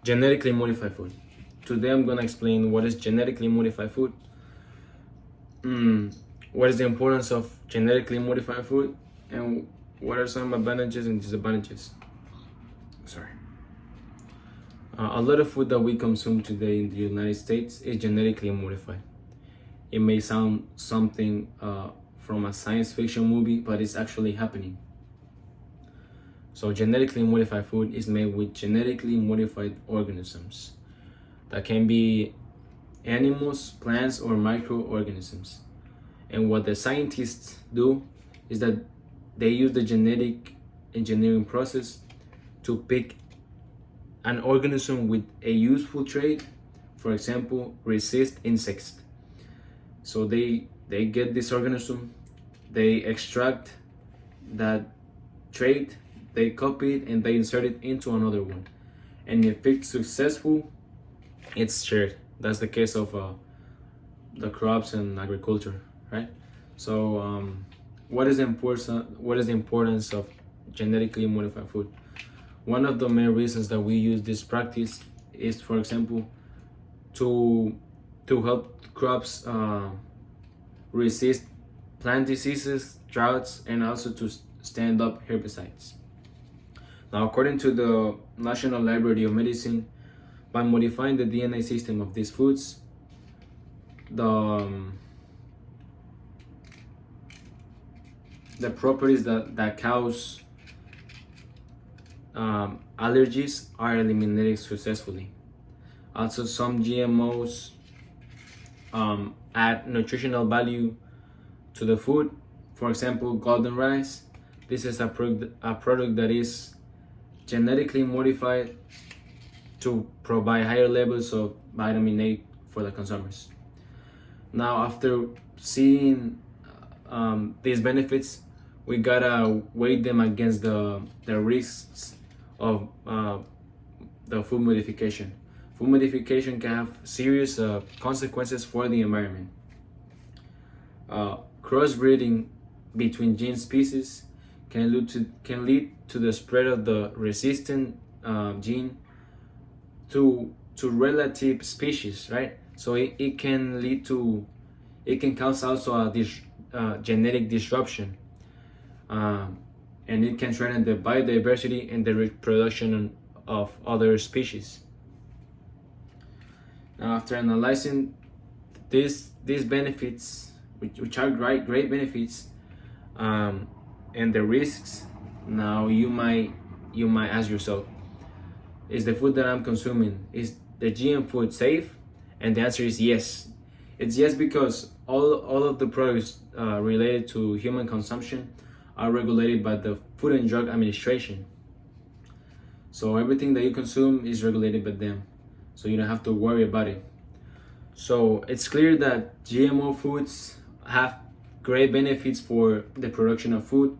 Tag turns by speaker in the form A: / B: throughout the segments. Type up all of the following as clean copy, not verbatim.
A: Genetically modified food. Today I'm gonna explain what is genetically modified food, what is the importance of genetically modified food, and what are some advantages and disadvantages. Sorry. A lot of food that we consume today in the United States is genetically modified. It may sound something from a science fiction movie, but it's actually happening. So genetically modified food is made with genetically modified organisms that can be animals, plants, or microorganisms. And what the scientists do is that they use the genetic engineering process to pick an organism with a useful trait, for example, resist insects. So they get this organism, they extract that trait, they copy it, and they insert it into another one. And if it's successful, it's shared. That's the case of the crops and agriculture, right? So what is the importance of genetically modified food? One of the main reasons that we use this practice is, for example, to help crops resist plant diseases, droughts, and also to stand up herbicides. Now, according to the National Library of Medicine, by modifying the DNA system of these foods, the properties that cause allergies are eliminated successfully. Also, some GMOs add nutritional value to the food. For example, golden rice. This is a product that is genetically modified to provide higher levels of vitamin A for the consumers. Now, after seeing these benefits, we gotta weigh them against the risks of the food modification. Food modification can have serious consequences for the environment. Crossbreeding between gene species can lead to the spread of the resistant gene to relative species, right? So it can cause also a genetic disruption, and it can threaten the biodiversity and the reproduction of other species. Now, after analyzing these benefits, which are great benefits, and the risks, now you might ask yourself, is the food that I'm consuming, is the GM food safe? And the answer is yes. It's yes, because all of the products related to human consumption are regulated by the Food and Drug Administration. So everything that you consume is regulated by them, so you don't have to worry about it. So it's clear that GMO foods have great benefits for the production of food,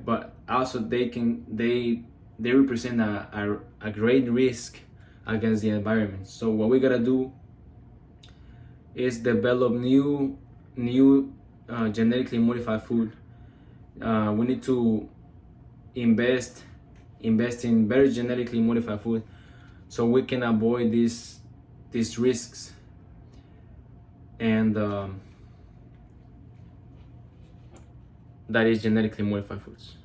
A: but also they represent a great risk against the environment. So what we gotta do is develop new genetically modified food. We need to invest in very genetically modified food, so we can avoid these risks, and that is genetically modified foods.